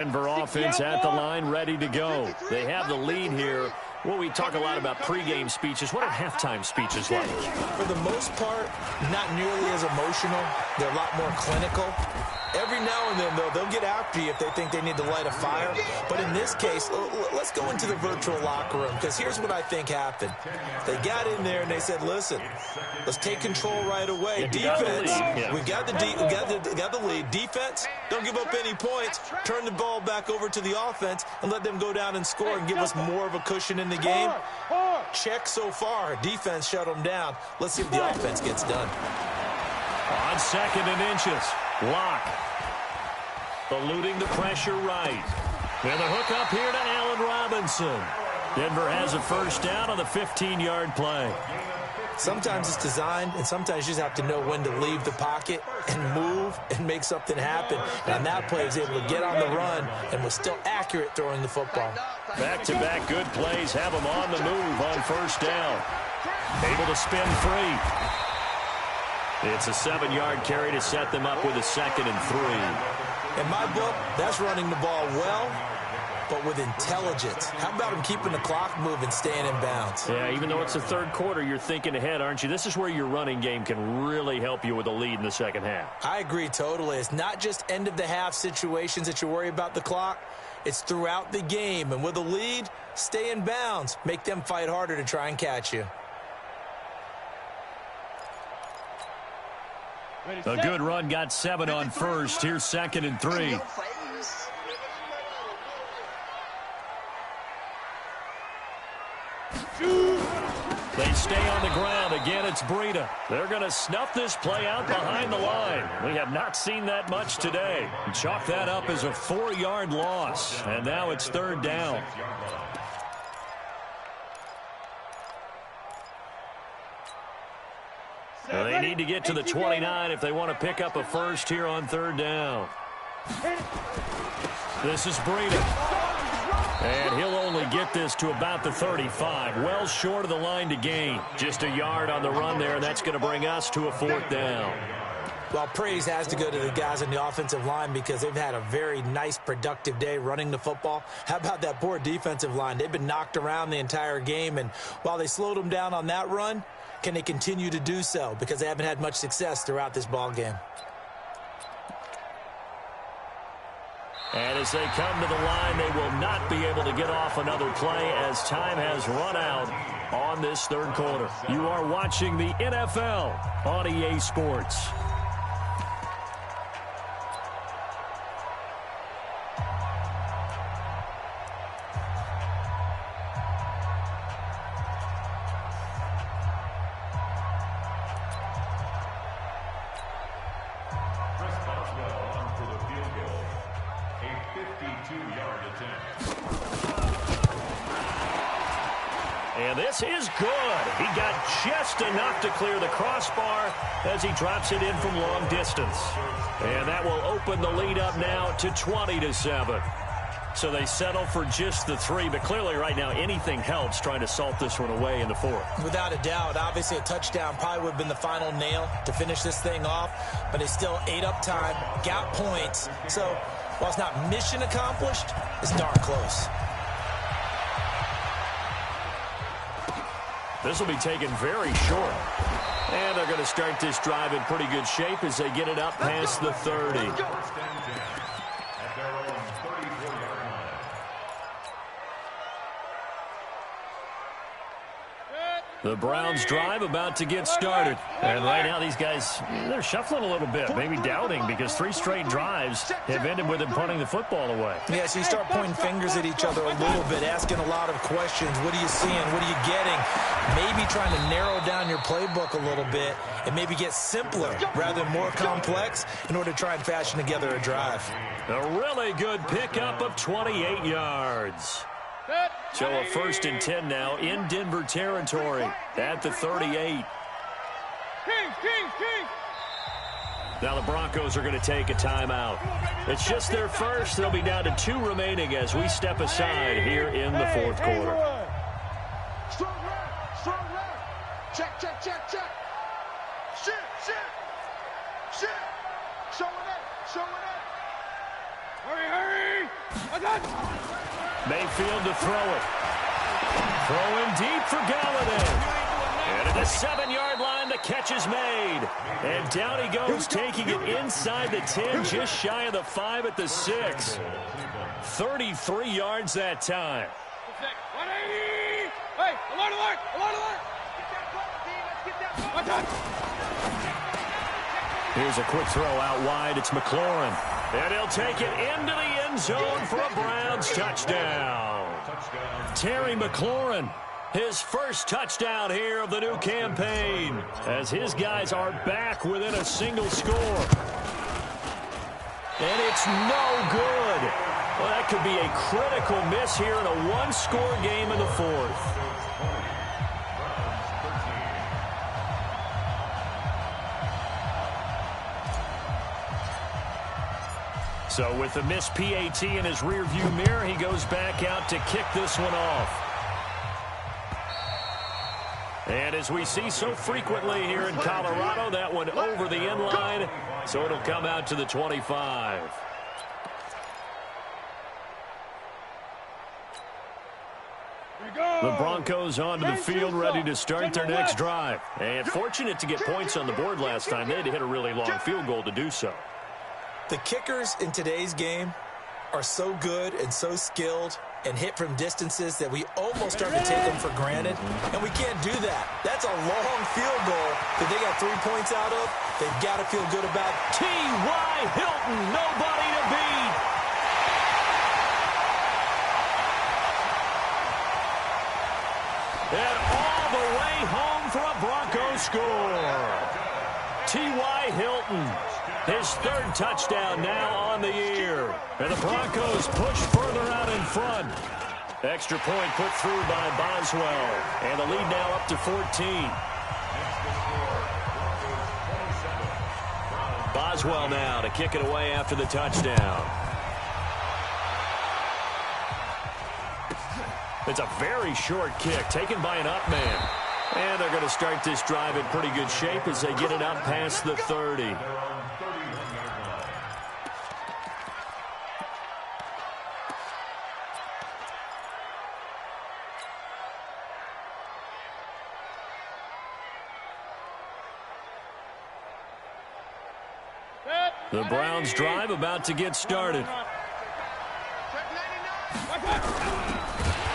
Denver offense at the line, ready to go. They have the lead here. Well, we talk a lot about pregame speeches. What are halftime speeches like? For the most part, not nearly as emotional. They're a lot more clinical. Every now and then, though, they'll get after you if they think they need to light a fire. But in this case, let's go into the virtual locker room, because here's what I think happened. They got in there and they said, listen, let's take control right away. Defense, we got the lead. Defense, don't give up any points. Turn the ball back over to the offense and let them go down and score and give us more of a cushion in the game. Check so far. Defense shut them down. Let's see if the offense gets done. On 2nd and inches. Lock. Eluding the pressure right. And the hook up here to Allen Robinson. Denver has a first down on the 15-yard play. Sometimes it's designed, and sometimes you just have to know when to leave the pocket and move and make something happen. And on that play, he was able to get on the run and was still accurate throwing the football. Back-to-back good plays have him on the move on first down. Able to spin free. It's a 7-yard carry to set them up with a 2nd and 3. In my book, that's running the ball well, but with intelligence. How about him keeping the clock moving, staying in bounds? Yeah, even though it's the third quarter, you're thinking ahead, aren't you? This is where your running game can really help you with a lead in the second half. I agree totally. It's not just end-of-the-half situations that you worry about the clock. It's throughout the game. And with a lead, stay in bounds. Make them fight harder to try and catch you. A good run got 7 on first. Here's 2nd and 3. They stay on the ground. Again, it's Breida. They're going to snuff this play out behind the line. We have not seen that much today. Chalk that up as a 4-yard loss. And now it's 3rd down. Well, they need to get to the 29 if they want to pick up a first here on 3rd down. This is Breida. And he'll only get this to about the 35. Well short of the line to gain. Just a yard on the run there, and that's going to bring us to a 4th down. Well, praise has to go to the guys on the offensive line because they've had a very nice, productive day running the football. How about that poor defensive line? They've been knocked around the entire game, and while they slowed them down on that run, can they continue to do so? Because they haven't had much success throughout this ball game. And as they come to the line, they will not be able to get off another play as time has run out on this 3rd quarter. You are watching the NFL on EA Sports. And this is good. He got just enough to clear the crossbar as he drops it in from long distance. And that will open the lead up now to 20-7. So they settle for just the 3, but clearly right now anything helps trying to salt this one away in the 4th. Without a doubt, obviously a touchdown probably would have been the final nail to finish this thing off, but it's still ate up time, got points. So while it's not mission accomplished, it's darn close. This will be taken very short. And they're going to start this drive in pretty good shape as they get it up past the 30. The Browns drive about to get started. And right now these guys, they're shuffling a little bit, maybe doubting, because 3 straight drives have ended with them punting the football away. Yeah, so you start pointing fingers at each other a little bit, asking a lot of questions. What are you seeing? What are you getting? Maybe trying to narrow down your playbook a little bit and maybe get simpler rather than more complex in order to try and fashion together a drive. A really good pickup of 28 yards. So a 1st and 10 now in Denver territory at the 38. Now the Broncos are going to take a timeout. It's just their first. They'll be down to 2 remaining as we step aside here in the 4th quarter. Check. Shit. Showing it. Hurry. Mayfield to throw it. Throwing deep for Galladay. And at the 7-yard line, the catch is made. And down he goes, taking it inside the 10, just shy of the 5 at the 6. 33 yards that time. 180! Hey, alert, alert, alert, alert! Here's a quick throw out wide. It's McLaurin. And he'll take it into the end zone for a Browns touchdown. Terry McLaurin, his first touchdown here of the new campaign, as his guys are back within a single score. And it's no good. Well, that could be a critical miss here in a one-score game in the fourth. So with the missed PAT in his rearview mirror, he goes back out to kick this one off. And as we see so frequently here in Colorado, that one over the end line, so it'll come out to the 25. The Broncos onto the field, ready to start their next drive. And fortunate to get points on the board last time. They had to hit a really long field goal to do so. The kickers in today's game are so good and so skilled and hit from distances that we almost start to take them for granted, and we can't do that. That's a long field goal that they got 3 points out of. They've got to feel good about. T.Y. Hilton, nobody to beat. And all the way home for a Broncos score. T.Y. Hilton, his third touchdown now on the year. And the Broncos push further out in front. Extra point put through by Boswell. And the lead now up to 14. Boswell now to kick it away after the touchdown. It's a very short kick taken by an up man. And they're going to start this drive in pretty good shape as they get it up past the 30. The Browns drive about to get started.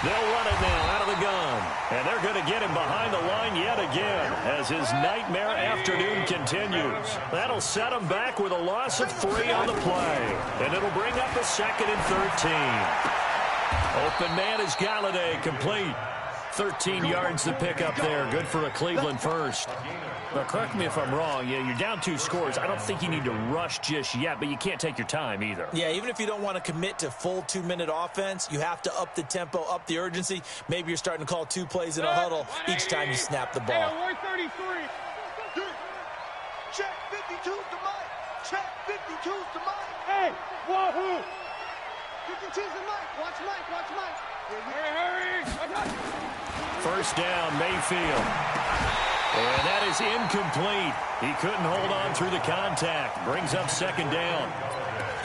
They'll run it now out of the gun. And they're going to get him behind the line yet again as his nightmare afternoon continues. That'll set him back with a loss of 3 on the play. And it'll bring up a 2nd and 13. Open man is Galladay, complete. 13 yards to pick up there. Good for a Cleveland first. Now, correct me if I'm wrong. Yeah, you're down 2 scores. I don't think you need to rush just yet, but you can't take your time either. Yeah, even if you don't want to commit to full 2-minute offense, you have to up the tempo, up the urgency. Maybe you're starting to call 2 plays in a huddle each time you snap the ball. Hey, 133. Check 52's to Mike. Check 52's to Mike. Hey, wahoo. 52's to Mike. Watch Mike. Watch Mike. Hurry, hurry. First down, Mayfield. And that is incomplete. He couldn't hold on through the contact. Brings up 2nd down.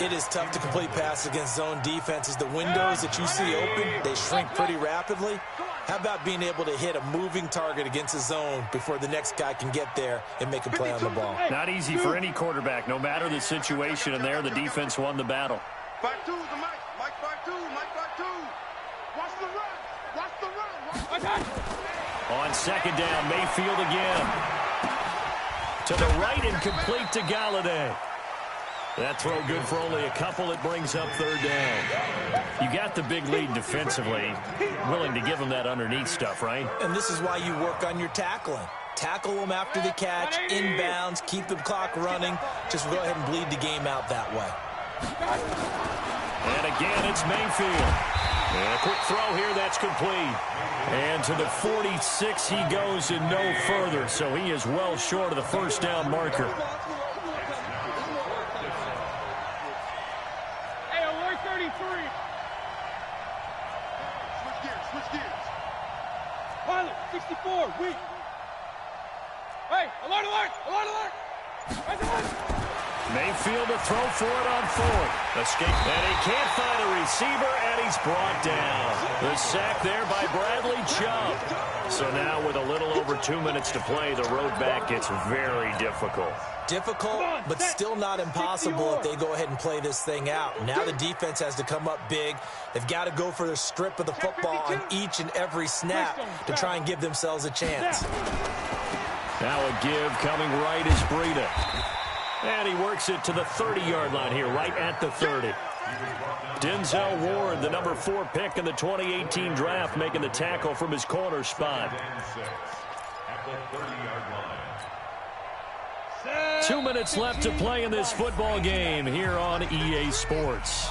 It is tough to complete passes against zone defenses. The windows that you see open, they shrink pretty rapidly. How about being able to hit a moving target against a zone before the next guy can get there and make a play on the ball? Not easy for any quarterback, no matter the situation, and there the defense won the battle. Back 2 to Mike. Mike back 2. Mike back 2. Watch the run. Watch the run. Watch On 2nd down, Mayfield again. To the right and complete to Galladay. That throw good for only a couple. It brings up 3rd down. You got the big lead defensively. Willing to give them that underneath stuff, right? And this is why you work on your tackling. Tackle them after the catch, inbounds, keep the clock running. Just go ahead and bleed the game out that way. And again, it's Mayfield. And a quick throw here, that's complete. And to the 46 he goes and no further, so he is well short of the 1st down marker. Hey, alert 33. Switch gears. Pilot, 64, weak. Hey, alert. Mayfield to throw for it on 4th. Escape, and he can't find a receiver, he's brought down. The sack there by Bradley Chubb. So now with a little over 2 minutes to play, the road back gets very difficult. Difficult, but still not impossible if they go ahead and play this thing out. Now the defense has to come up big. They've got to go for the strip of the football on each and every snap to try and give themselves a chance. Now a give coming right is Breida. And he works it to the 30-yard line here, right at the 30. Denzel Ward, the number 4 pick in the 2018 draft, making the tackle from his corner spot. 2 minutes left to play in this football game here on EA Sports.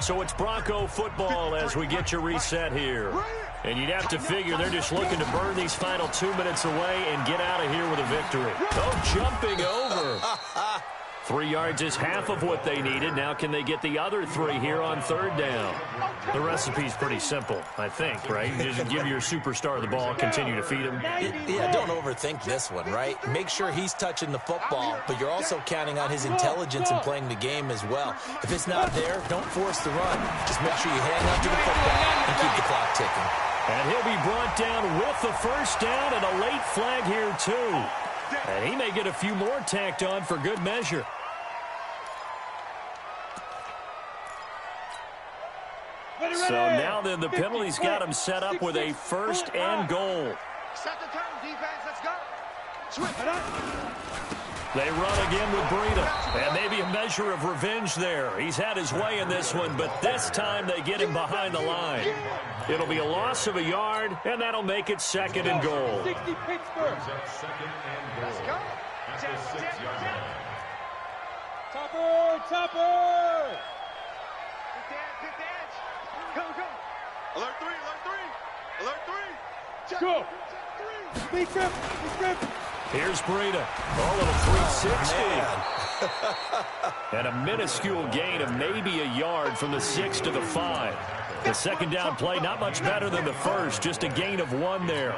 So it's Bronco football as we get you reset here. And you'd have to figure they're just looking to burn these final 2 minutes away and get out of here with a victory. Oh, jumping over. 3 yards is half of what they needed. Now can they get the other 3 here on third down? The recipe's pretty simple, I think, right? You just give your superstar the ball, continue to feed him. Yeah, don't overthink this one, right? Make sure he's touching the football, but you're also counting on his intelligence in playing the game as well. If it's not there, don't force the run. Just make sure you hang on to the football and keep the clock ticking. And he'll be brought down with the first down and a late flag here, too. And he may get a few more tacked on for good measure. So now then the penalty's got him set up with a first and goal. Set the turn, defense. Let's go. Switch. They run again with Breida. And maybe a measure of revenge there. He's had his way in this one, but this time they get him behind the line. It'll be a loss of a yard, and that'll make it second and goal. 60 Pittsburgh. Let's go. Topper. Big dance. Go. Alert 3. Check. Go. Big trip. Here's Breida. Oh, a little 360. And a minuscule gain of maybe a yard from the 6 to the 5. The second down play, not much better than the first, just a gain of 1 there.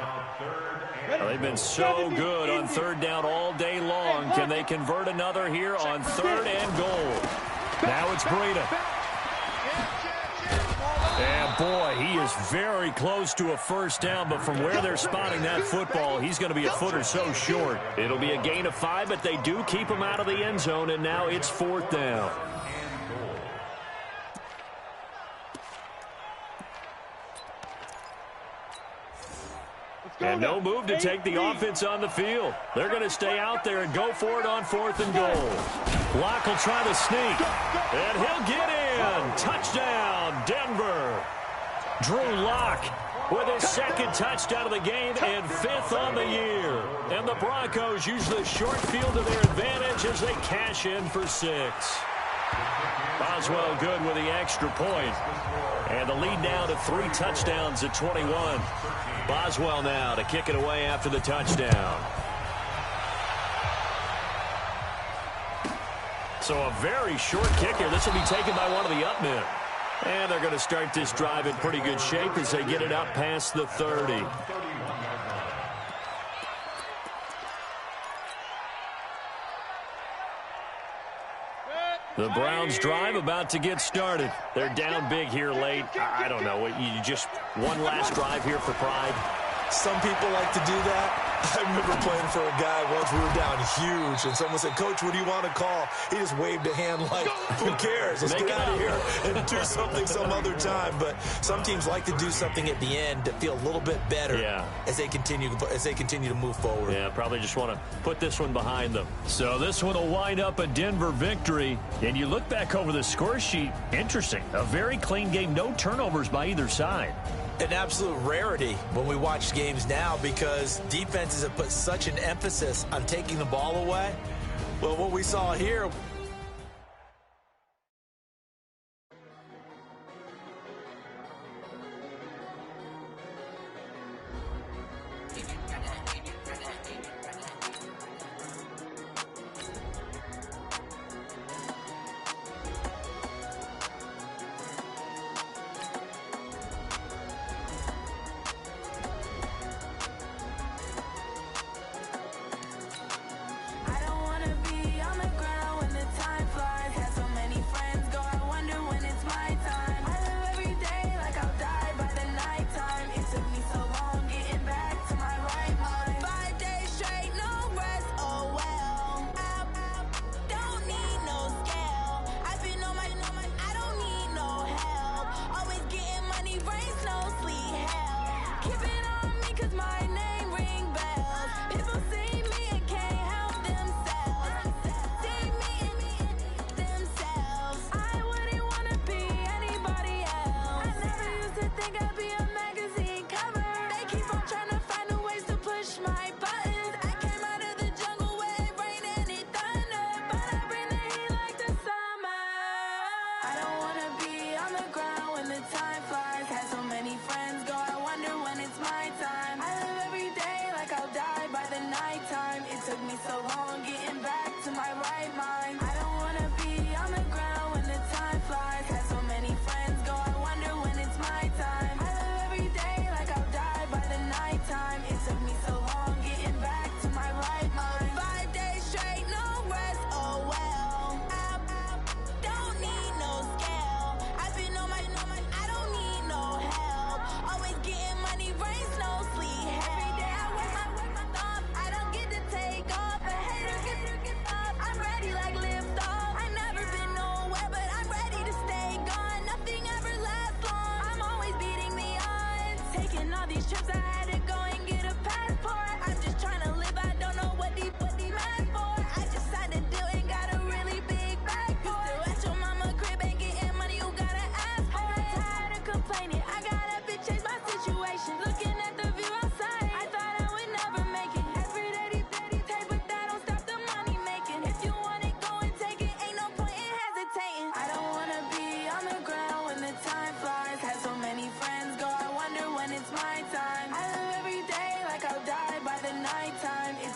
Well, they've been so good on third down all day long. Can they convert another here on third and goal? Now it's Breida. And boy, he is very close to a first down, but from where they're spotting that football, he's going to be a foot or so short. It'll be a gain of 5, but they do keep him out of the end zone, and now it's fourth down. And no move to take the offense on the field. They're going to stay out there and go for it on fourth and goal. Locke will try to sneak, and he'll get in. Touchdown, Denver. Drew Locke with his second touchdown of the game and 5th on the year. And the Broncos use the short field to their advantage as they cash in for 6. Boswell good with the extra point. And the lead now to 3 touchdowns at 21. Boswell now to kick it away after the touchdown. So a very short kick here. This will be taken by one of the up men. And they're going to start this drive in pretty good shape as they get it up past the 30. The Browns drive about to get started. They're down big here late. I don't know. You just one last drive here for pride. Some people like to do that. I remember playing for a guy once. We were down huge, and someone said, "Coach, what do you want to call?" He just waved a hand like, "Who cares? Let's get out of here and do something some other time." But some teams like to do something at the end to feel a little bit better as they continue to move forward. Yeah, probably just want to put this one behind them. So this one will wind up a Denver victory. And you look back over the score sheet, interesting. A very clean game, no turnovers by either side. An absolute rarity when we watch games now because defenses have put such an emphasis on taking the ball away. Well, what we saw here...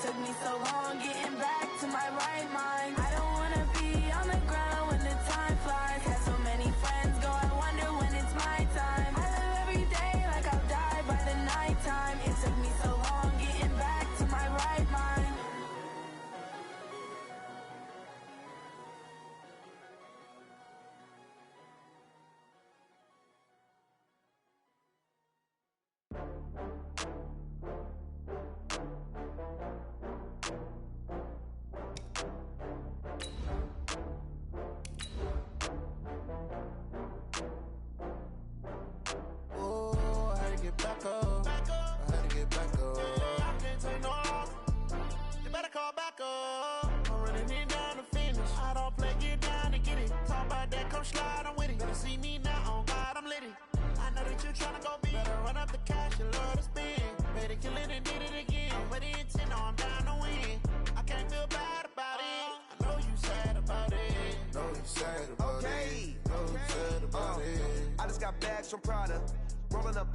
took me so long getting back to my right mind. I don't wanna be on the ground when the time flies. Had so many friends go, I wonder when it's my time. I live every day like I'll die by the nighttime. It took me so long getting back to my right mind. Back up. I had to get back up. I can't take no loss. You better call back up. I'm running it down to finish. I don't play, get down to get it. Talk about that, come slide, I'm with it. Better see me now, on God, I'm litty. I know that you tryna go big. Better run up the cash, you love to spend. Better kill it and did it again. I'm with the intent, no, I'm down to win. I can't feel bad about it. I know you sad about it. Know you sad about it. Know you sad about it. I just got bags from Prada. Rolling up,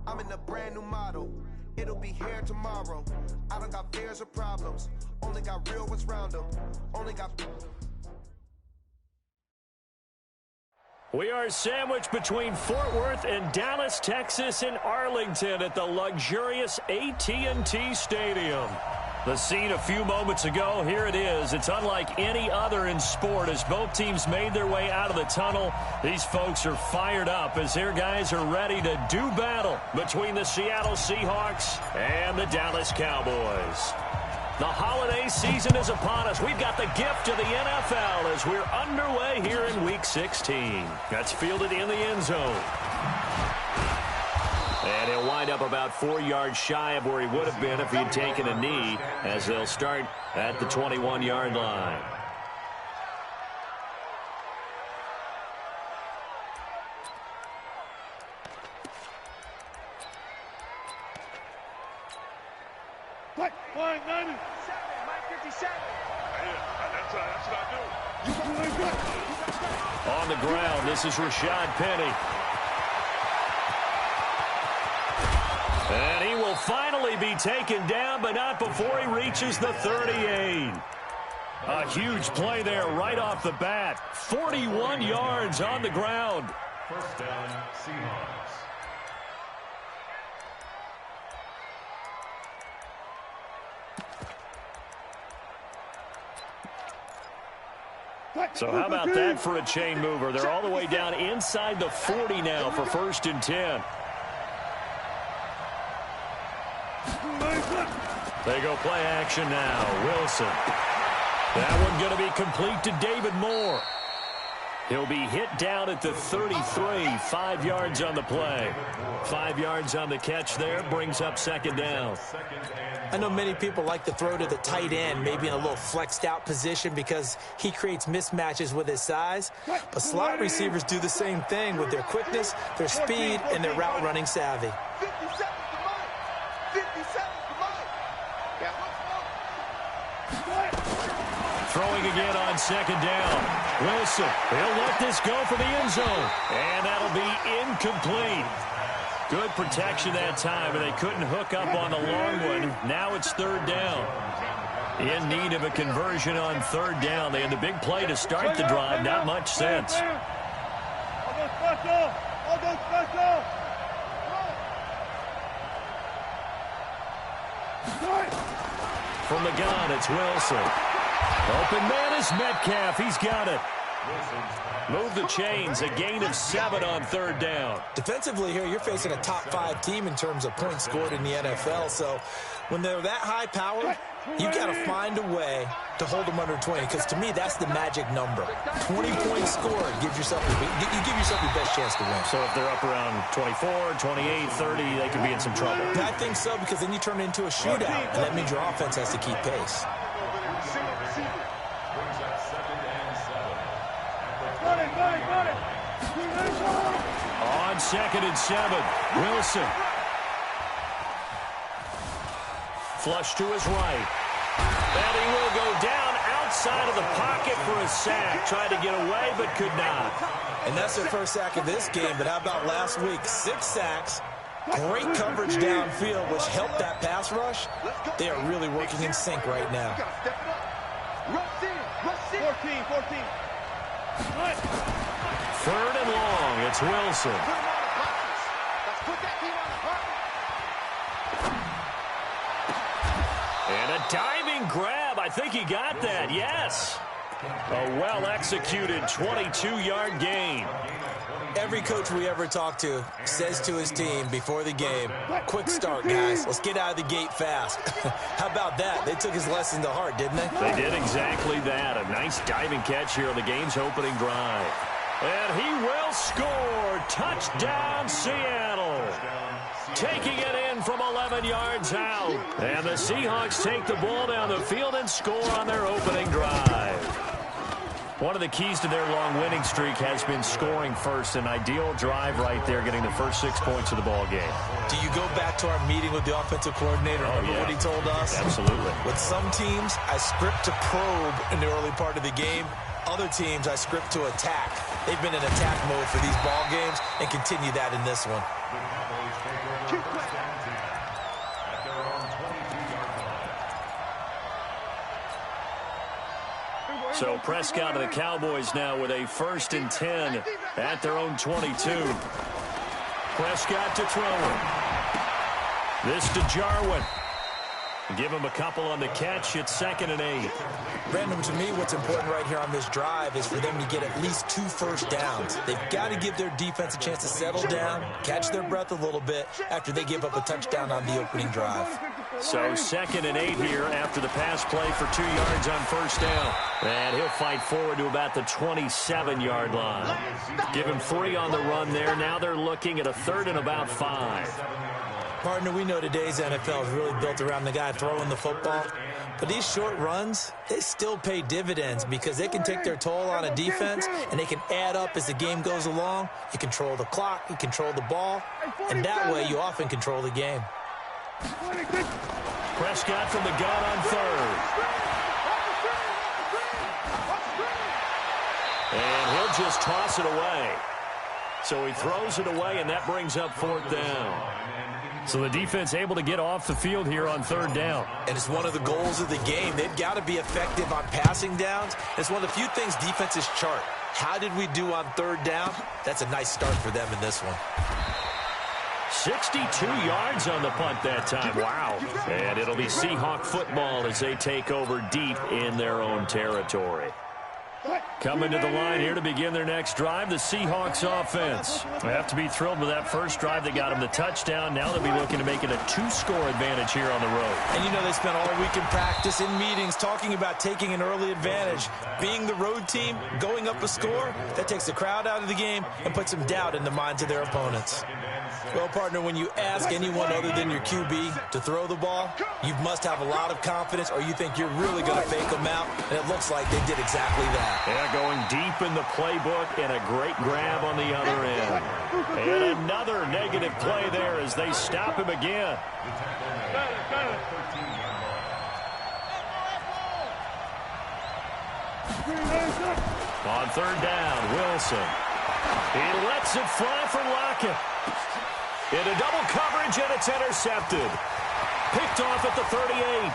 I'm in a brand new model. It'll be here tomorrow. I don't got fears or problems. Only got real ones round them. Only got. We are sandwiched between Fort Worth and Dallas, Texas, and Arlington at the luxurious AT&T Stadium. The scene a few moments ago, here it is. It's unlike any other in sport as both teams made their way out of the tunnel. These folks are fired up as their guys are ready to do battle between the Seattle Seahawks and the Dallas Cowboys. The holiday season is upon us. We've got the gift of the NFL as we're underway here in Week 16. That's fielded in the end zone. And he'll wind up about 4 yards shy of where he would have been if he'd taken a knee, as they'll start at the 21-yard line. Quick, line 90. 7, Mike 57. That's what I do. You come really good. On the ground, this is Rashad Penny. And he will finally be taken down, but not before he reaches the 38. A huge play there right off the bat. 41 yards on the ground. First down, Seahawks. So how about that for a chain mover? They're all the way down inside the 40 now for 1st and 10. They go play action now. Wilson. That one going to be complete to David Moore. He'll be hit down at the 33. 5 yards on the play. 5 yards on the catch there. Brings up 2nd down. I know many people like to throw to the tight end, maybe in a little flexed out position because he creates mismatches with his size. But slot receivers do the same thing with their quickness, their speed, and their route running savvy. 50 seconds to Mike. 50 seconds to Mike. Throwing again on 2nd down. Wilson, he'll let this go for the end zone. And that'll be incomplete. Good protection that time, and they couldn't hook up on the long one. Now it's 3rd down. In need of a conversion on 3rd down. They had the big play to start the drive. Not much sense. From the gun, it's Wilson. Open man is Metcalf. He's got it. Move the chains. A gain of 7 on 3rd down. Defensively here, you're facing a top 5 team in terms of points scored in the NFL. So when they're that high powered, you've got to find a way to hold them under 20. Because to me, that's the magic number. 20 points scored gives yourself you give yourself your best chance to win. So if they're up around 24, 28, 30, they could be in some trouble. I think so, because then you turn it into a shootout. And that means your offense has to keep pace. On 2nd and 7, Wilson. Flush to his right. And he will go down outside of the pocket for a sack. Tried to get away, but could not. And that's their first sack of this game, but how about last week? 6 sacks, Great coverage downfield, which helped that pass rush. They are really working in sync right now. Rush in. 14. 3rd and long. It's Wilson. Let's put that team on the clock. And a diving grab. I think he got that. Yes. A well-executed 22-yard gain. Every coach we ever talk to says to his team before the game, quick start, guys. Let's get out of the gate fast. How about that? They took his lesson to heart, didn't they? They did exactly that. A nice diving catch here on the game's opening drive. And he will score. Touchdown, Seattle. Taking it in from 11 yards out. And the Seahawks take the ball down the field and score on their opening drive. One of the keys to their long winning streak has been scoring first. An ideal drive right there, getting the first 6 points of the ball game. Do you go back to our meeting with the offensive coordinator? Remember what he told us? Absolutely. With some teams, I script to probe in the early part of the game. Other teams, I script to attack. They've been in attack mode for these ball games and continue that in this one. So Prescott and the Cowboys now with a 1st and 10 at their own 22. Prescott to throw him. This to Jarwin. Give him a couple on the catch. It's 2nd and 8. Brandon, to me, what's important right here on this drive is for them to get at least 2 first downs. They've got to give their defense a chance to settle down, catch their breath a little bit after they give up a touchdown on the opening drive. So 2nd and 8 here after the pass play for 2 yards on 1st down. And he'll fight forward to about the 27-yard line. Give him 3 on the run there. Now they're looking at a 3rd and about 5. Partner, we know today's NFL is really built around the guy throwing the football. But these short runs, they still pay dividends because they can take their toll on a defense and they can add up as the game goes along. You control the clock, you control the ball, and that way you often control the game. Prescott from the gun on 3rd. And he'll just toss it away. So he throws it away, and that brings up 4th down. So the defense able to get off the field here on 3rd down. And it's one of the goals of the game. They've got to be effective on passing downs. It's one of the few things defenses chart. How did we do on 3rd down? That's a nice start for them in this one. 62 yards on the punt that time. Wow. And it'll be Seahawk football as they take over deep in their own territory. Coming to the line here to begin their next drive, the Seahawks offense. They have to be thrilled with that first drive that got them the touchdown. Now they'll be looking to make it a 2-score advantage here on the road. And you know they spent all week in practice, in meetings, talking about taking an early advantage. Being the road team, going up a score, that takes the crowd out of the game and puts some doubt in the minds of their opponents. Well, partner, when you ask anyone other than your QB to throw the ball, you must have a lot of confidence or you think you're really going to fake them out, and it looks like they did exactly that. Yeah, going deep in the playbook and a great grab on the other end. And another negative play there as they stop him again. On 3rd down, Wilson. He lets it fly for Lockett. Into double coverage, and it's intercepted. Picked off at the 38.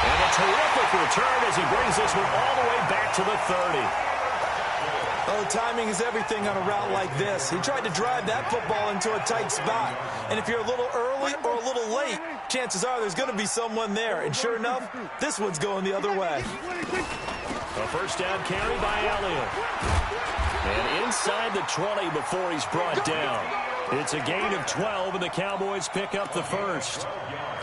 And a terrific return as he brings this one all the way back to the 30. Oh, timing is everything on a route like this. He tried to drive that football into a tight spot. And if you're a little early or a little late, chances are there's going to be someone there. And sure enough, this one's going the other way. A 1st down carry by Elliott. And inside the 20 before he's brought down. It's a gain of 12, and the Cowboys pick up the 1st.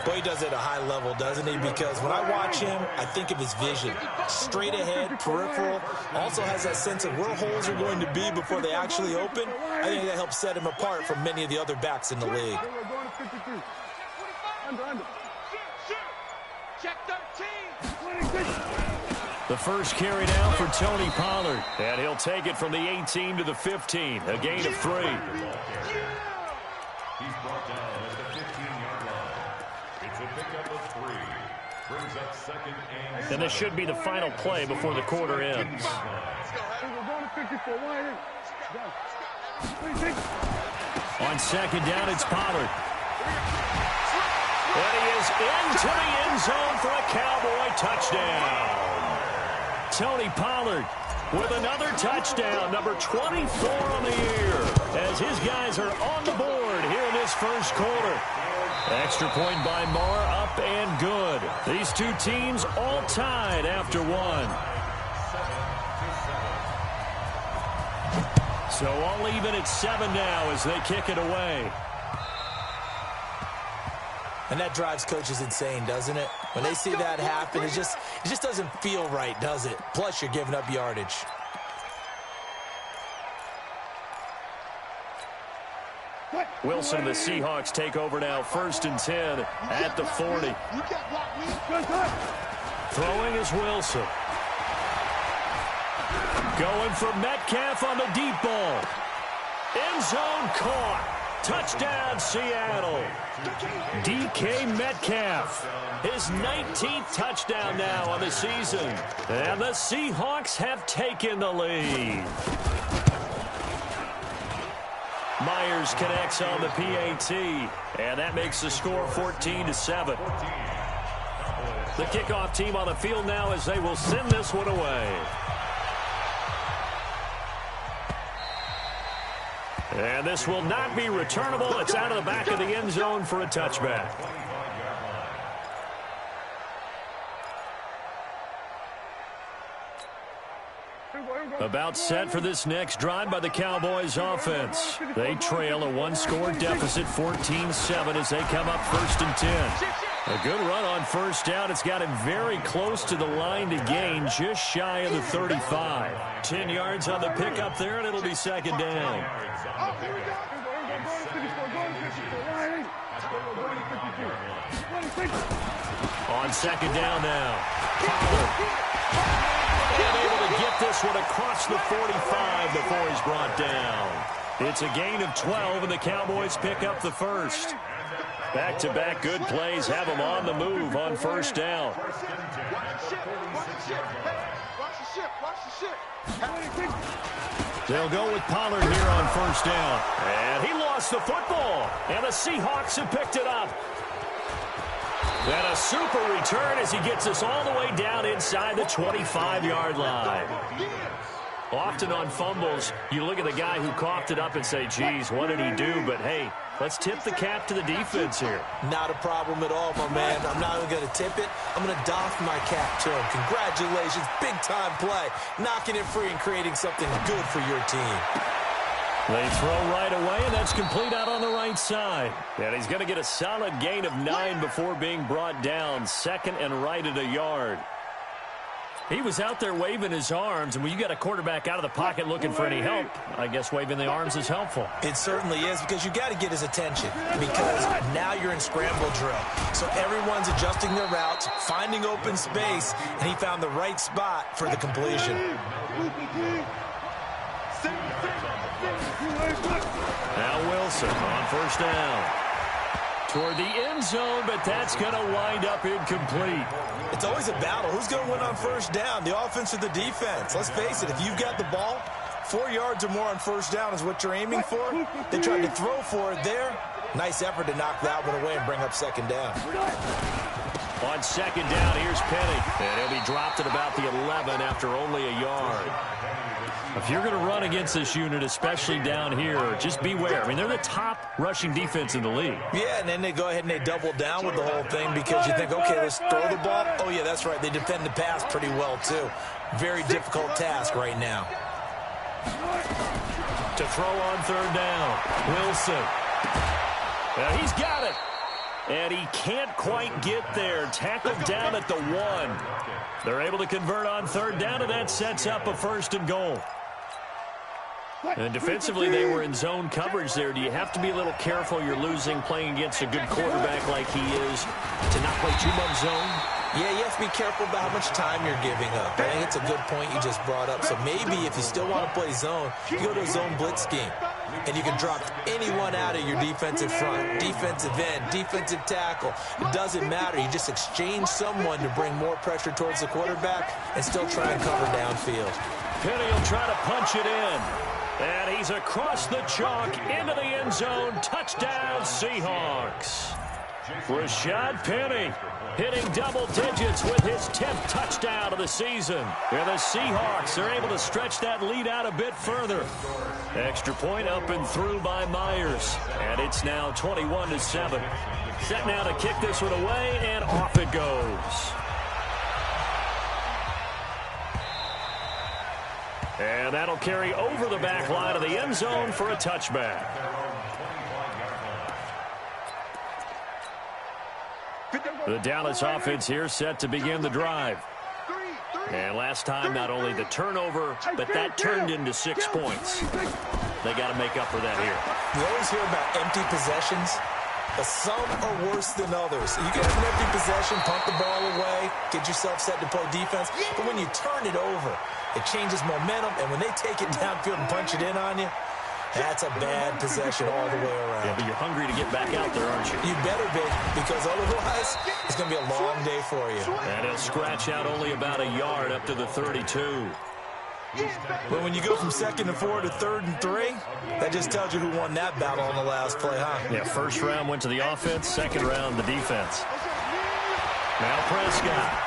Boy, he does it at a high level, doesn't he? Because when I watch him, I think of his vision. Straight ahead, peripheral. Also has that sense of where holes are going to be before they actually open. I think that helps set him apart from many of the other backs in the league. Check 13. The first carry now for Tony Pollard. And he'll take it from the 18 to the 15. A gain of 3. He's brought down at the 15-yard line. It's a pickup of 3. Brings up 2nd and 7. And this should be the final play before the quarter ends. On second down, it's Pollard. And he is into the end zone for a Cowboy touchdown. Tony Pollard with another touchdown, number 24 on the year, as his guys are on the board here in this first quarter. Extra point by Marr, up and good. These two teams all tied after one. So all even at 7 now as they kick it away. And that drives coaches insane, doesn't it? When they see that happen, it just doesn't feel right, does it? Plus, you're giving up yardage. Wilson and the Seahawks take over now, 1st and 10 at the 40. Throwing is Wilson. Going for Metcalf on the deep ball. End zone caught. Touchdown, Seattle. DK Metcalf. His 19th touchdown now on the season. And the Seahawks have taken the lead. Myers connects on the PAT. And that makes the score 14-7. The kickoff team on the field now as they will send this one away. And this will not be returnable. It's out of the back of the end zone for a touchback. About set for this next drive by the Cowboys offense. They trail a one-score deficit, 14-7, as they come up 1st and 10. A good run on 1st down. It's got him very close to the line to gain, just shy of the 35. 10 yards on the pickup there, and it'll be 2nd down. On 2nd down now. Pollard. And able to get this one across the 45 before he's brought down. It's a gain of 12, and the Cowboys pick up the 1st. Back-to-back good plays have them on the move on 1st down. They'll go with Pollard here on 1st down. And he lost the football. And the Seahawks have picked it up. And a super return as he gets us all the way down inside the 25-yard line. Often on fumbles, you look at the guy who coughed it up and say, geez, what did he do? But, hey, let's tip the cap to the defense here. Not a problem at all, my man. I'm not even going to tip it. I'm going to doff my cap to him. Congratulations. Big-time play. Knocking it free and creating something good for your team. They throw right away, and that's complete out on the right side. And he's going to get a solid gain of 9 before being brought down. 2nd and right at a yard. He was out there waving his arms, and when you got a quarterback out of the pocket looking for any help, I guess waving the arms is helpful. It certainly is, because you got to get his attention, because now you're in scramble drill. So everyone's adjusting their routes, finding open space, and he found the right spot for the completion. Now Wilson on 1st down. Toward the end zone, but that's going to wind up incomplete. It's always a battle. Who's going to win on 1st down, the offense or the defense? Let's face it, if you've got the ball, 4 yards or more on 1st down is what you're aiming for. They tried to throw for it there. Nice effort to knock that one away and bring up 2nd down. On 2nd down, here's Penny. And he'll be dropped at about the 11 after only a yard. If you're going to run against this unit, especially down here, just beware. I mean, they're the top rushing defense in the league. Yeah, and then they go ahead and they double down with the whole thing because you think, okay, let's throw the ball. Oh, yeah, that's right. They defend the pass pretty well, too. Very difficult task right now. To throw on 3rd down, Wilson. Now he's got it. And he can't quite get there. Tackled down at the 1. They're able to convert on 3rd down, and that sets up a 1st and goal. And defensively, they were in zone coverage there. Do you have to be a little careful? You're losing playing against a good quarterback like he is to not play too much zone? Yeah, you have to be careful about how much time you're giving up. I think it's a good point you just brought up. So maybe if you still want to play zone, you go to a zone blitz scheme. And you can drop anyone out of your defensive front, defensive end, defensive tackle. It doesn't matter. You just exchange someone to bring more pressure towards the quarterback and still try and cover downfield. Penny will try to punch it in. And he's across the chalk into the end zone. Touchdown, Seahawks. Rashad Penny hitting double digits with his 10th touchdown of the season. And the Seahawks are able to stretch that lead out a bit further. Extra point up and through by Myers. And it's now 21-7. Set now to kick this one away, and off it goes. And that'll carry over the back line of the end zone for a touchback. The Dallas offense here set to begin the drive. And last time, not only the turnover, but that turned into 6 points. They got to make up for that here. You always hear about empty possessions, but some are worse than others. You can have an empty possession, punt the ball away, get yourself set to play defense, but when you turn it over, it changes momentum, and when they take it downfield and punch it in on you, that's a bad possession all the way around. Yeah, but you're hungry to get back out there, aren't you? You better be, because otherwise it's going to be a long day for you. And he'll scratch out only about a yard up to the 32. But when you go from 2nd and 4 to 3rd and 3, that just tells you who won that battle on the last play, huh? Yeah, first round went to the offense, second round the defense. Now Prescott.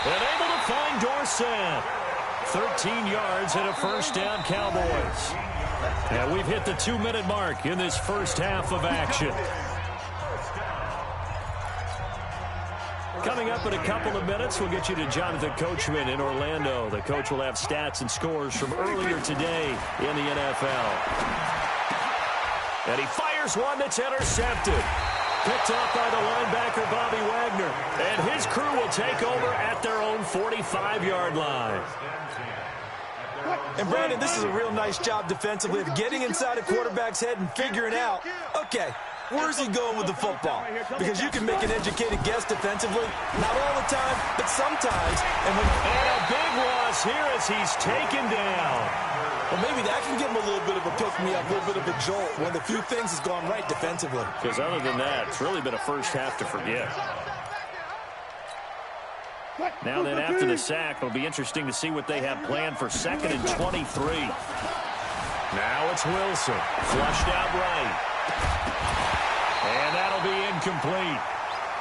And able to find Dorsett. 13 yards and a first down, Cowboys. And we've hit the 2-minute mark in this first half of action. Coming up in a couple of minutes, we'll get you to Jonathan Coachman in Orlando. The coach will have stats and scores from earlier today in the NFL. And he fires one that's intercepted. Picked off by the linebacker, Bobby Wagner. And his crew will take over at their own 45-yard line. And, Brandon, this is a real nice job defensively of getting inside a quarterback's head and figuring out, okay, where's he going with the football? Because you can make an educated guess defensively. Not all the time, but sometimes. And a big loss here as he's taken down. Well, maybe that can give him a little bit of a pick-me-up, a little bit of a jolt when the few things has gone right defensively. Because other than that, it's really been a first half to forget. Now then, after the sack, it'll be interesting to see what they have planned for 2nd and 23. Now it's Wilson. Flushed out right. And that'll be incomplete.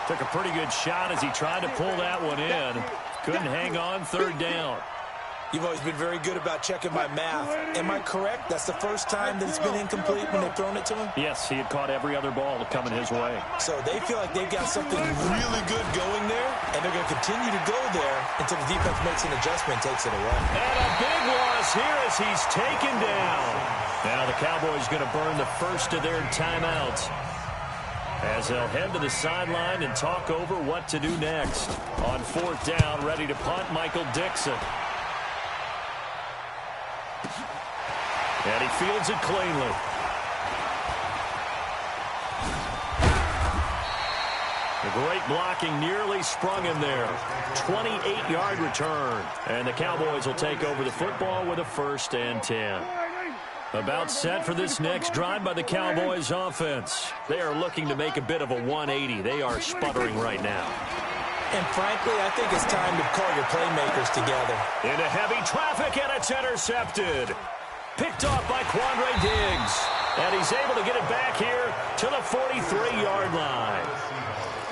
Took a pretty good shot as he tried to pull that one in. Couldn't hang on, 3rd down. You've always been very good about checking my math. Am I correct? That's the first time that it's been incomplete when they've thrown it to him? Yes, he had caught every other ball coming his way. So they feel like they've got something really good going there, and they're going to continue to go there until the defense makes an adjustment and takes it away. And a big loss here as he's taken down. Now the Cowboys going to burn the first of their timeouts as they'll head to the sideline and talk over what to do next. On 4th down, ready to punt, Michael Dixon. And he fields it cleanly. The great blocking nearly sprung him there. 28-yard return. And the Cowboys will take over the football with a 1st and 10. About set for this next drive by the Cowboys offense. They are looking to make a bit of a 180. They are sputtering right now. And frankly, I think it's time to call your playmakers together. Into heavy traffic, and it's intercepted. Picked off by Quandre Diggs. And he's able to get it back here to the 43-yard line.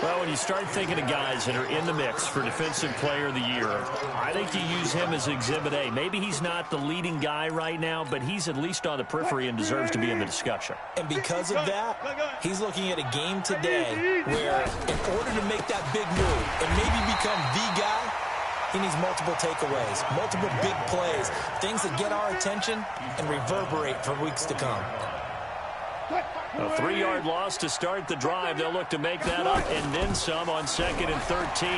Well, when you start thinking of guys that are in the mix for Defensive Player of the Year, I think you use him as Exhibit A. Maybe he's not the leading guy right now, but he's at least on the periphery and deserves to be in the discussion. And because of that, he's looking at a game today where in order to make that big move and maybe become the guy, he needs multiple takeaways, multiple big plays, things that get our attention and reverberate for weeks to come. A 3-yard loss to start the drive. They'll look to make that up and then some on 2nd and 13.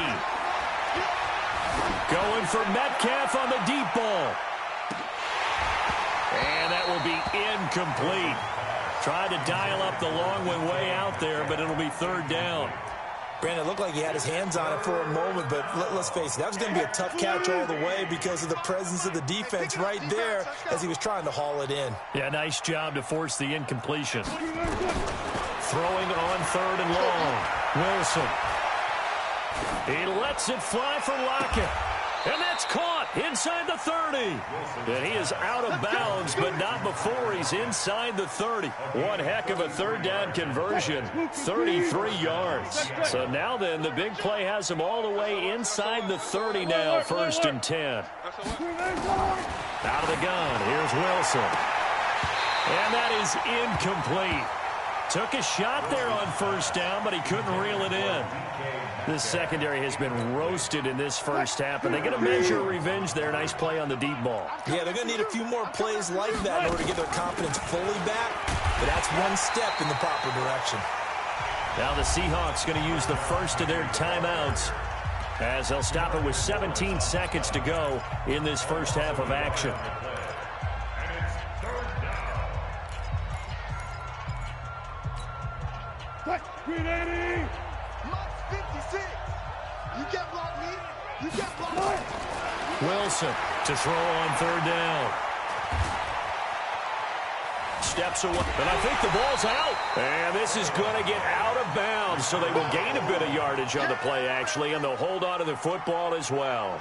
Going for Metcalf on the deep ball. And that will be incomplete. Tried to dial up the long one way out there, but it'll be 3rd down. Brandon, it looked like he had his hands on it for a moment, but let's face it, that was going to be a tough catch all the way because of the presence of the defense right there as he was trying to haul it in. Yeah, nice job to force the incompletion. Throwing on 3rd and long. Wilson. He lets it fly for Lockett. And that's caught inside the 30. And he is out of bounds, but not before he's inside the 30. One heck of a third down conversion, 33 yards. So now then, the big play has him all the way inside the 30 now, 1st and 10. Out of the gun, here's Wilson. And that is incomplete. Took a shot there on 1st down, but he couldn't reel it in. This secondary has been roasted in this first half, and they get a measure of revenge there. Nice play on the deep ball. Yeah, they're going to need a few more plays like that in order to get their confidence fully back, but that's one step in the proper direction. Now the Seahawks going to use the first of their timeouts as they'll stop it with 17 seconds to go in this first half of action. Green 80. Mike's 56. You get blocked me. You get blocked. Wilson to throw on 3rd down. Steps away, and I think the ball's out. And this is going to get out of bounds, so they will gain a bit of yardage on the play, actually, and they'll hold on to the football as well.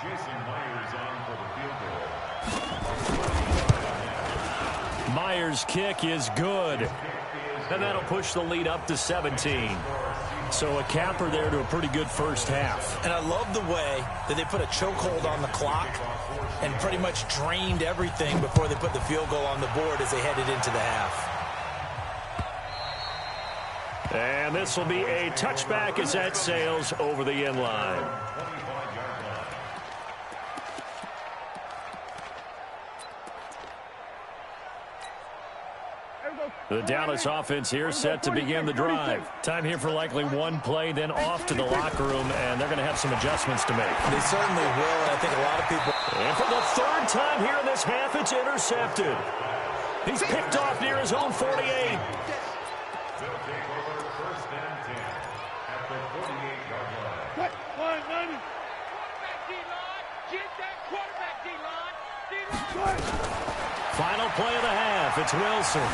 Myers' kick is good. And that'll push the lead up to 17. So a capper there to a pretty good first half. And I love the way that they put a chokehold on the clock and pretty much drained everything before they put the field goal on the board as they headed into the half. And this will be a touchback as that sails over the end line. The Dallas offense here set to begin the drive. Time here for likely one play, then off to the locker room, and they're going to have some adjustments to make. They certainly will, and I think a lot of people... And for the 3rd time here in this half, it's intercepted. He's picked off near his own 48. They'll take over 1st and 10 at the 48-yard line. Quarterback D-line. Get that quarterback D-line. Final play of the half, it's Wilson.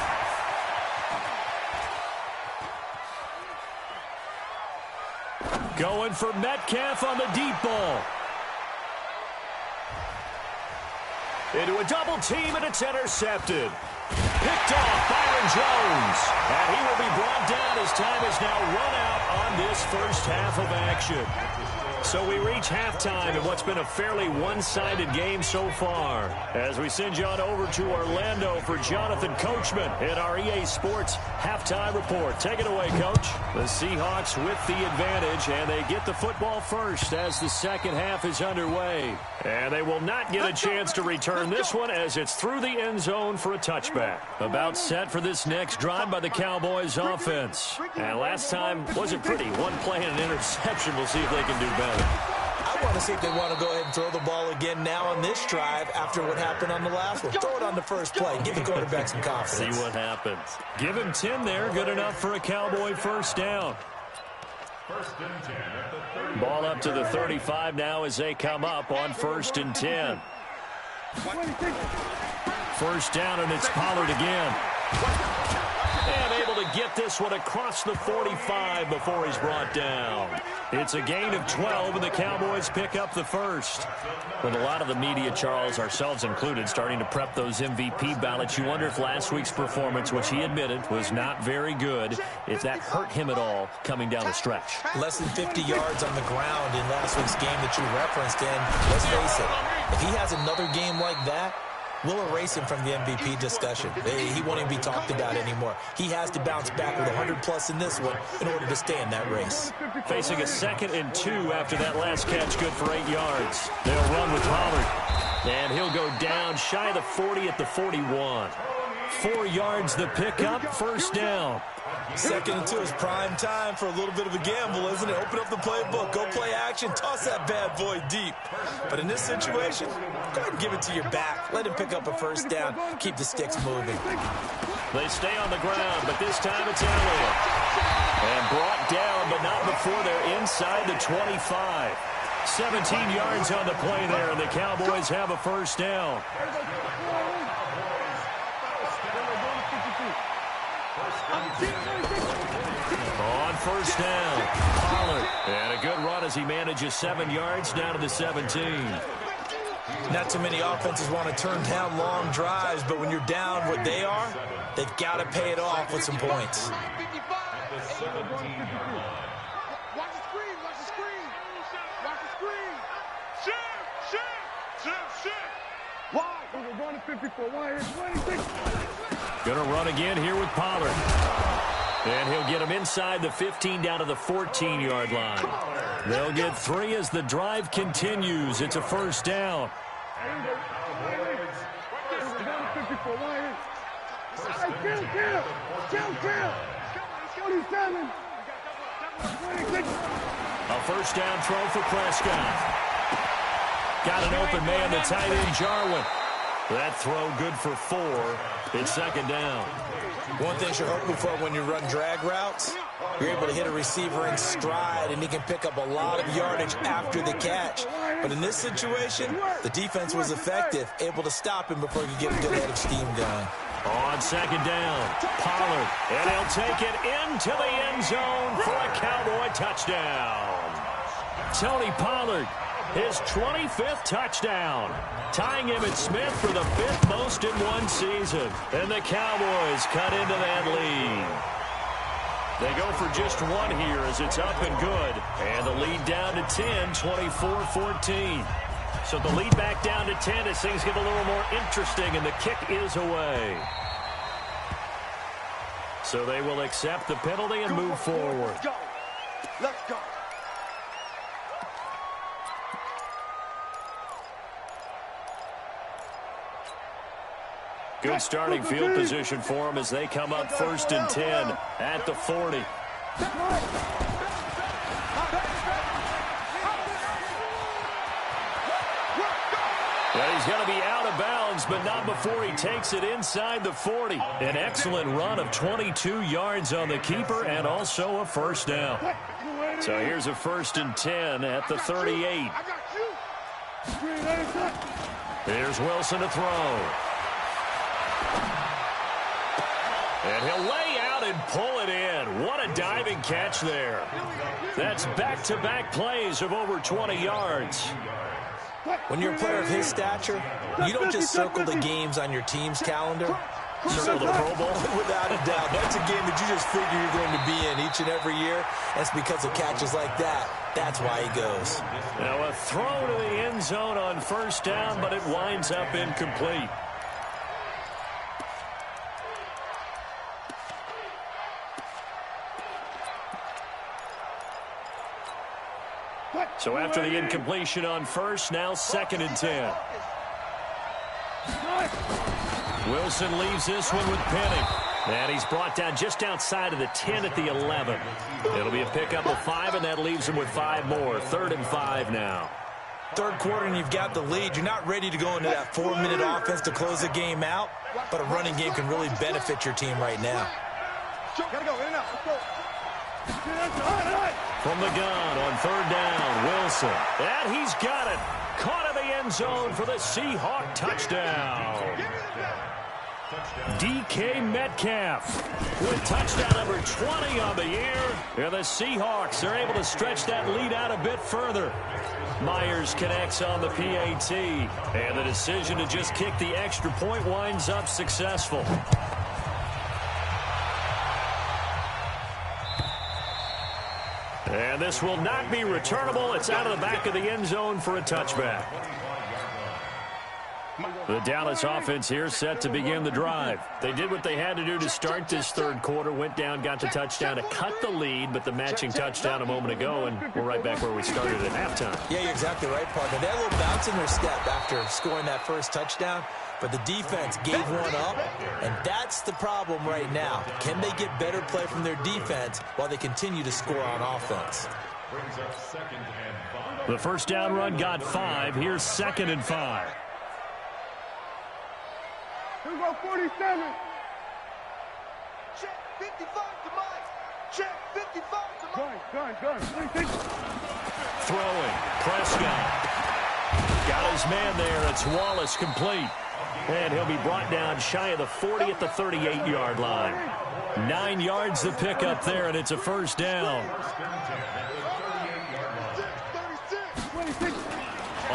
Going for Metcalf on the deep ball. Into a double team, and it's intercepted. Picked off Byron Jones. And he will be brought down as time is now run out on this first half of action. So we reach halftime in what's been a fairly one-sided game so far. As we send you on over to Orlando for Jonathan Coachman in our EA Sports Halftime Report. Take it away, Coach. The Seahawks with the advantage, and they get the football first as the second half is underway. And they will not get a chance to return this one as it's through the end zone for a touchback. About set for this next drive by the Cowboys offense. And last time wasn't pretty. One play and an interception. We'll see if they can do better. I want to see if they want to go ahead and throw the ball again now on this drive after what happened on the last one. Throw it on the first play. Give the quarterback some confidence. See what happens. Give him 10 there. Good enough for a Cowboy first down. 1st and 10 at the 30. Ball up to the 35 now as they come up on 1st and 10. First down, and it's Pollard again. And able to get this one across the 45 before he's brought down. It's a gain of 12, and the Cowboys pick up the first. With a lot of the media, Charles, ourselves included, starting to prep those MVP ballots, you wonder if last week's performance, which he admitted was not very good, if that hurt him at all coming down the stretch. Less than 50 yards on the ground in last week's game that you referenced, and let's face it, if he has another game like that, we'll erase him from the MVP discussion. He won't even be talked about anymore. He has to bounce back with 100-plus in this one in order to stay in that race. Facing a 2nd and 2 after that last catch, good for 8 yards. They'll run with Pollard. And he'll go down shy of the 40 at the 41. 4 yards the pickup, first down. 2nd and 2 is prime time for a little bit of a gamble, isn't it? Open up the playbook, go play action, toss that bad boy deep. But in this situation, go ahead and give it to your back. Let him pick up a first down, keep the sticks moving. They stay on the ground, but this time it's Elliott. And brought down, but not before they're inside the 25. 17 yards on the play there, and the Cowboys have a first down. On first down, Pollard. And a good run as he manages 7 yards down to the 17. Not too many offenses want to turn down long drives, but when you're down what they are, they've got to pay it off with some points. At the 17-yard line. Watch the screen, watch the screen. Watch the screen. Shift. Why? We're going to 54. Why? 26. Gonna run again here with Pollard. And he'll get him inside the 15 down to the 14-yard line. They'll get 3 as the drive continues. It's a first down. A first down throw for Prescott. Got an open man, the tight end, Jarwin. That throw good for 4. It's second down. One thing you're hoping for when you run drag routes, you're able to hit a receiver in stride, and he can pick up a lot of yardage after the catch. But in this situation, the defense was effective, able to stop him before he could get a good head of steam going. On second down, Pollard, and he'll take it into the end zone for a Cowboy touchdown. Tony Pollard, his 25th touchdown, tying Emmitt Smith for the 5th most in one season. And the Cowboys cut into that lead. They go for just 1 here as it's up and good. And the lead down to 10, 24-14. So the lead back down to 10 as things get a little more interesting, and the kick is away. So they will accept the penalty and move forward. Let's go. Let's go. Good starting field position for them as they come up 1st and 10 at the 40. Well, he's going to be out of bounds, but not before he takes it inside the 40. An excellent run of 22 yards on the keeper and also a first down. So here's a 1st and 10 at the 38. Here's Wilson to throw. And he'll lay out and pull it in. What a diving catch there. That's back-to-back plays of over 20 yards. When you're a player of his stature, you don't just circle the games on your team's calendar. You Circle the Pro Bowl? Without a doubt. That's a game that you just figure you're going to be in each and every year. That's because of catches like that. That's why he goes. Now a throw to the end zone on first down, but it winds up incomplete. So after the incompletion on first, now 2nd and 10. Wilson leaves this one with Penning. And he's brought down just outside of the 10 at the 11. It'll be a pickup of 5, and that leaves him with 5 more. 3rd and 5 now. Third quarter, and you've got the lead. You're not ready to go into that 4-minute offense to close the game out, but a running game can really benefit your team right now. Gotta go, in and out. Let's go. From the gun on 3rd down, Wilson. And he's got it. Caught in the end zone for the Seahawk touchdown. DK Metcalf with touchdown number 20 on the year. And the Seahawks are able to stretch that lead out a bit further. Myers connects on the PAT. And the decision to just kick the extra point winds up successful. And this will not be returnable. It's out of the back of the end zone for a touchback. The Dallas offense here set to begin the drive. They did what they had to do to start this third quarter. Went down, got the touchdown to cut the lead, but the matching touchdown a moment ago, and we're right back where we started at halftime. Yeah, you're exactly right, partner. They had a little bounce in their step after scoring that first touchdown, but the defense gave one up, and that's the problem right now. Can they get better play from their defense while they continue to score on offense? The first down run got 5. Here's 2nd and 5. Here we go, 47. Check 55 to Mike. Check 55 to Mike. Gun. Throwing. Prescott. Got his man there. It's Wallace complete. And he'll be brought down shy of the 40 at the 38-yard line. 9 yards to pick up there, and it's a first down.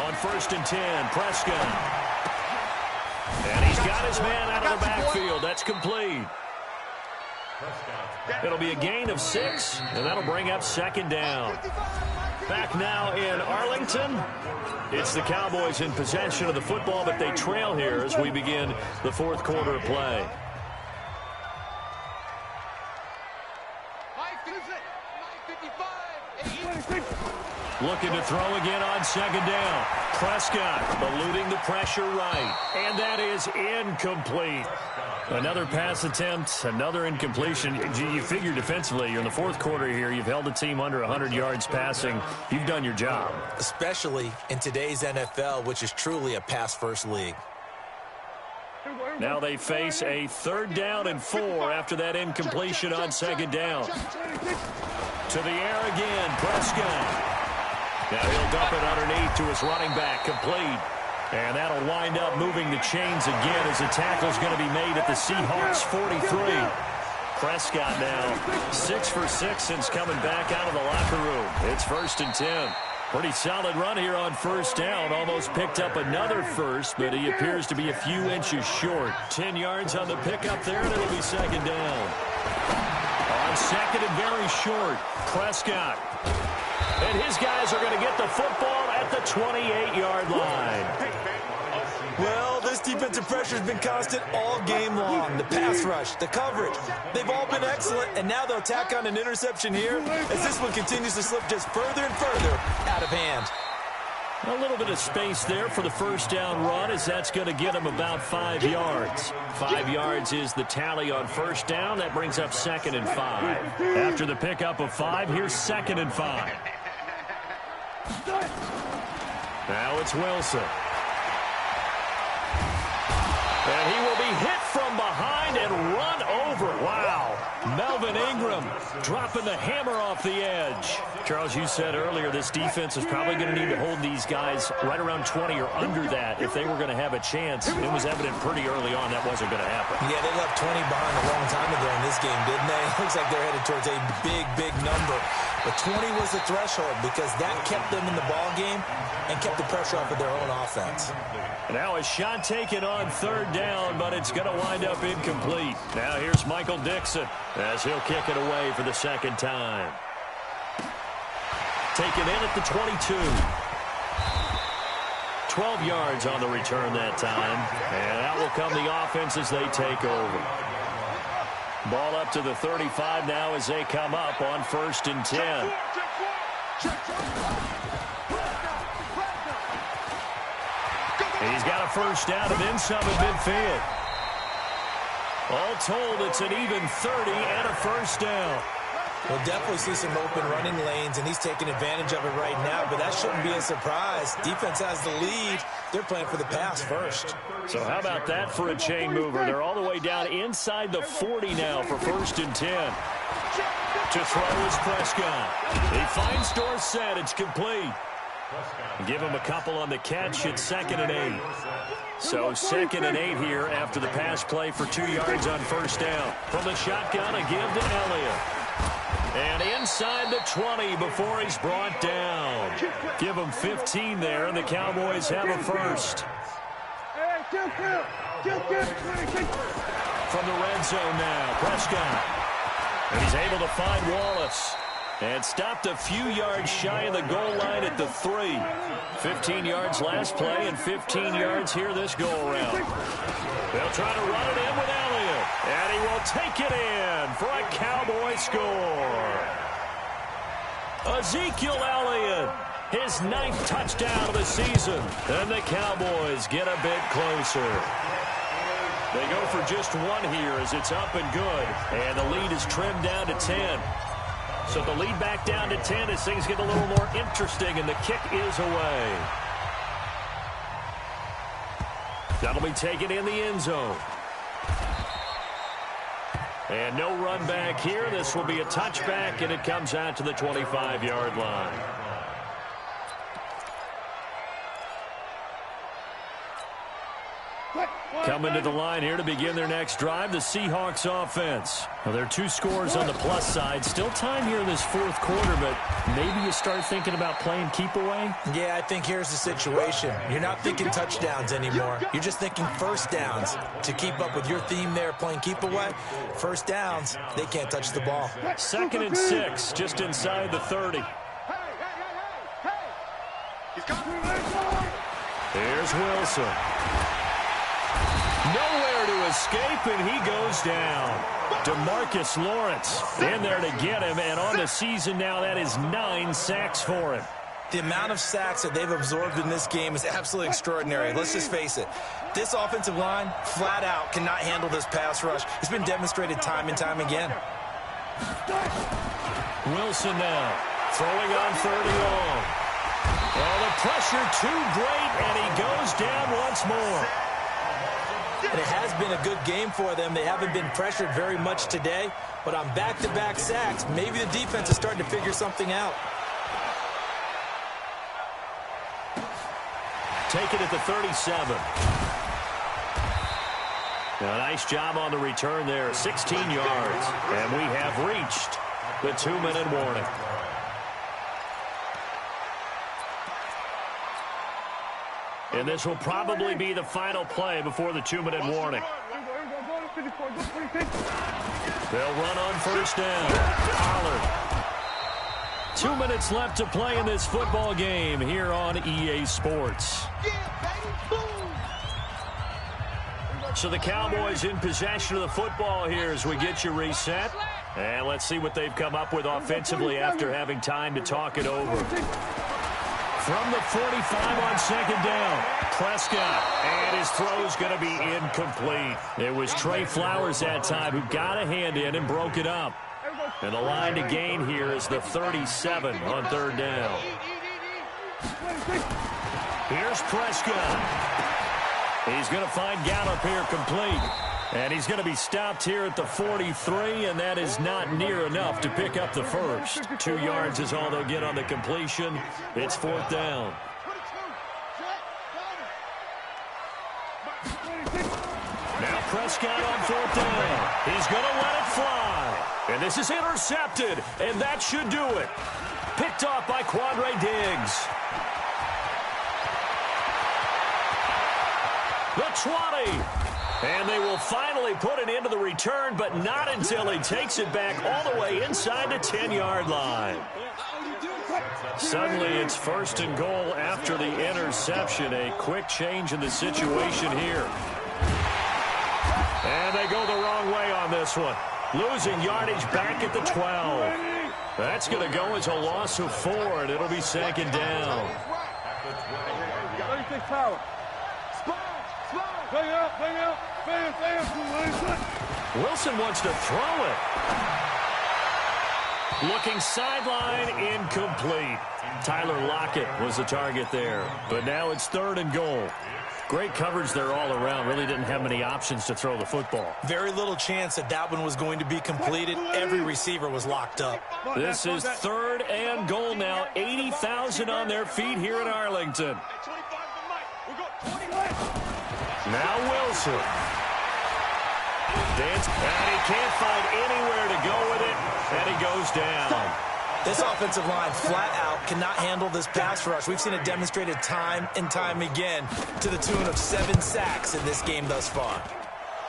On 1st and 10, Prescott. And he's got his man out of the backfield. That's complete. It'll be a gain of 6, and that'll bring up 2nd down. Back now in Arlington. It's the Cowboys in possession of the football, but they trail here as we begin the 4th quarter of play. Looking to throw again on 2nd down. Prescott eluding the pressure right. And that is incomplete. Another pass attempt, another incompletion. You figure defensively, you're in the 4th quarter here. You've held a team under 100 yards passing. You've done your job. Especially in today's NFL, which is truly a pass-first league. Now they face a 3rd down and 4 after that incompletion on 2nd down. To the air again, Prescott. Now he'll dump it underneath to his running back, complete. And that'll wind up moving the chains again as the tackle's going to be made at the Seahawks 43. Prescott now 6 for 6 since coming back out of the locker room. It's 1st and 10. Pretty solid run here on 1st down. Almost picked up another first, but he appears to be a few inches short. 10 yards on the pickup there, and it'll be 2nd down. On 2nd and very short, Prescott. And his guys are going to get the football at the 28-yard line. Well, this defensive pressure has been constant all game long. The pass rush, the coverage, they've all been excellent, and now they'll tack on an interception here as this one continues to slip just further and further out of hand. A little bit of space there for the 1st down run as that's going to get him about 5 yards. 5 yards is the tally on 1st down. That brings up 2nd and 5. After the pickup of 5, here's 2nd and 5. Now it's Wilson. And he will be hit from behind and run over. Wow. Melvin Ingram dropping the hammer off the edge. Charles, you said earlier this defense is probably going to need to hold these guys right around 20 or under that if they were going to have a chance. It was evident pretty early on that wasn't going to happen. Yeah, they left 20 behind a long time ago in this game, didn't they? It looks like they're headed towards a big, big number. But 20 was the threshold because that kept them in the ball game and kept the pressure off of their own offense. Now a shot taken on 3rd down, but it's going to wind up incomplete. Now here's Michael Dixon as he'll kick it away for the 2nd time. Taken in at the 22. 12 yards on the return that time. And out will come the offense as they take over. Ball up to the 35 now as they come up on 1st and 10. He's got a 1st down and then some at midfield. All told, it's an even 30 and a 1st down. We'll definitely see some open running lanes, and he's taking advantage of it right now, but that shouldn't be a surprise. Defense has the lead. They're playing for the pass first. So how about that for a chain mover? They're all the way down inside the 40 now for 1st and 10. To throw is Prescott. He finds Dorsett. It's complete. Give him a couple on the catch. It's 2nd and 8. So 2nd and 8 here after the pass play for 2 yards on 1st down. From the shotgun, a give to Elliott. And inside the 20 before he's brought down. Give him 15 there, and the Cowboys have a first. From the red zone now, Prescott. And he's able to find Wallace. And stopped a few yards shy of the goal line at the 3. 15 yards last play and 15 yards here this go-around. They'll try to run it in with Elliott. And he will take it in for a Cowboy score. Ezekiel Elliott, his 9th touchdown of the season. And the Cowboys get a bit closer. They go for just 1 here as it's up and good. And the lead is trimmed down to 10. So the lead back down to 10 as things get a little more interesting, and the kick is away. That'll be taken in the end zone. And no run back here. This will be a touchback, and it comes out to the 25-yard line. Coming to the line here to begin their next drive, the Seahawks offense. Well, there are 2 scores on the plus side. Still time here in this fourth quarter, but maybe you start thinking about playing keep away? Yeah, I think here's the situation. You're not thinking touchdowns anymore. You're just thinking first downs. To keep up with your theme there, playing keep away, first downs, they can't touch the ball. 2nd and 6, just inside the 30. Here's Wilson. Nowhere to escape, and he goes down. DeMarcus Lawrence in there to get him, and on the season now, that is 9 sacks for him. The amount of sacks that they've absorbed in this game is absolutely extraordinary. Let's just face it. This offensive line, flat out, cannot handle this pass rush. It's been demonstrated time and time again. Wilson now, throwing on 3rd and long. Well, the pressure too great, and he goes down once more. And it has been a good game for them. They haven't been pressured very much today, but on back-to-back sacks, maybe the defense is starting to figure something out. Take it at the 37. A nice job on the return there, 16 yards. And we have reached the 2-minute warning. And this will probably be the final play before the 2-minute warning. They'll run on 1st down. Pollard. 2 minutes left to play in this football game here on EA Sports. So the Cowboys in possession of the football here as we get you reset. And let's see what they've come up with offensively after having time to talk it over. From the 45 on 2nd down, Prescott, and his throw's going to be incomplete. It was Trey Flowers that time who got a hand in and broke it up. And the line to gain here is the 37 on 3rd down. Here's Prescott. He's going to find Gallup here complete. And he's going to be stopped here at the 43, and that is not near enough to pick up the first. 2 yards is all they'll get on the completion. It's 4th down. Now Prescott on 4th down. He's going to let it fly. And this is intercepted, and that should do it. Picked off by Quandre Diggs. The 20. And they will finally put it into the return, but not until he takes it back all the way inside the 10-yard line. Suddenly it's 1st and goal after the interception. A quick change in the situation here. And they go the wrong way on this one. Losing yardage back at the 12. That's going to go as a loss of 4, and it'll be 2nd down. 36 power. Bang out, bang out, bang. Wilson wants to throw it. Looking sideline, incomplete. Tyler Lockett was the target there. But now it's 3rd and goal. Great coverage there all around. Really didn't have many options to throw the football. Very little chance that one was going to be completed. Every receiver was locked up. This is 3rd and goal now. 80,000 on their feet here in Arlington. Now Wilson. And he can't find anywhere to go with it, and he goes down. This offensive line flat out cannot handle this pass rush. We've seen it demonstrated time and time again to the tune of 7 sacks in this game thus far.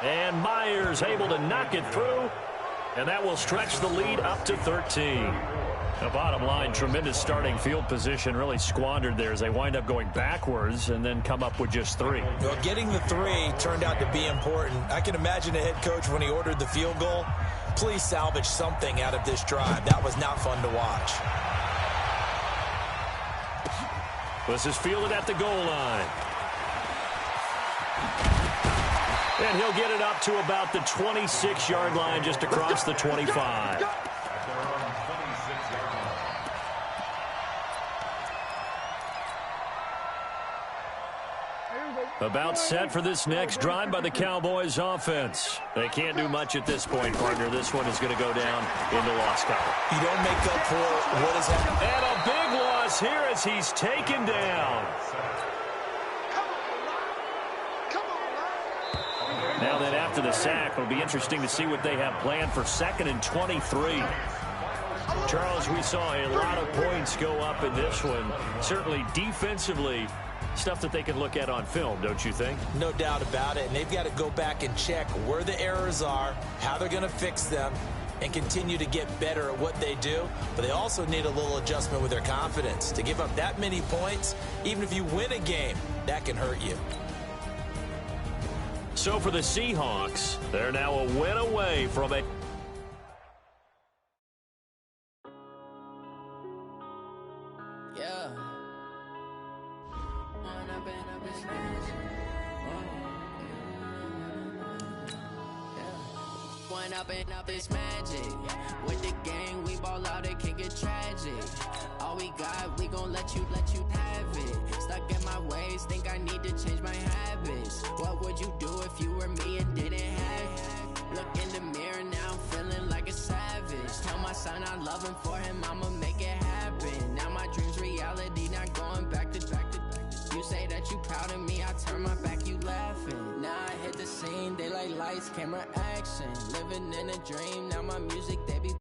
And Myers able to knock it through, and that will stretch the lead up to 13. The bottom line, tremendous starting field position, really squandered there as they wind up going backwards and then come up with just 3. Well, getting the 3 turned out to be important. I can imagine the head coach when he ordered the field goal. Please salvage something out of this drive. That was not fun to watch. This is fielded at the goal line. And he'll get it up to about the 26-yard line just across the 25. About set for this next drive by the Cowboys offense. They can't do much at this point, partner. This one is going to go down in the loss column. You don't make up for what has happened. And a big loss here as he's taken down. after the sack. It'll be interesting to see what they have planned for 2nd and 23. Charles, we saw a lot of points go up in this one. Certainly defensively, stuff that they can look at on film, don't you think? No doubt about it. And they've got to go back and check where the errors are, how they're going to fix them, and continue to get better at what they do. But they also need a little adjustment with their confidence. To give up that many points, even if you win a game, that can hurt you. So for the Seahawks, they're now a win away from it. Yeah. One up and up is magic. With the gang, we ball out, it can get tragic. All we got, we gon' let you have it. Stuck in my ways, think I need to change my habits. What would you do if you were me and didn't have it? Look in the mirror, now I'm feeling like a savage. Tell my son I love him, for him I'ma make it happen. Now my dream's reality, not going back to. You say that you proud of me, I turn my back, you laughing. Now I hit the scene, daylight lights, camera action. Living in a dream, now my music, they be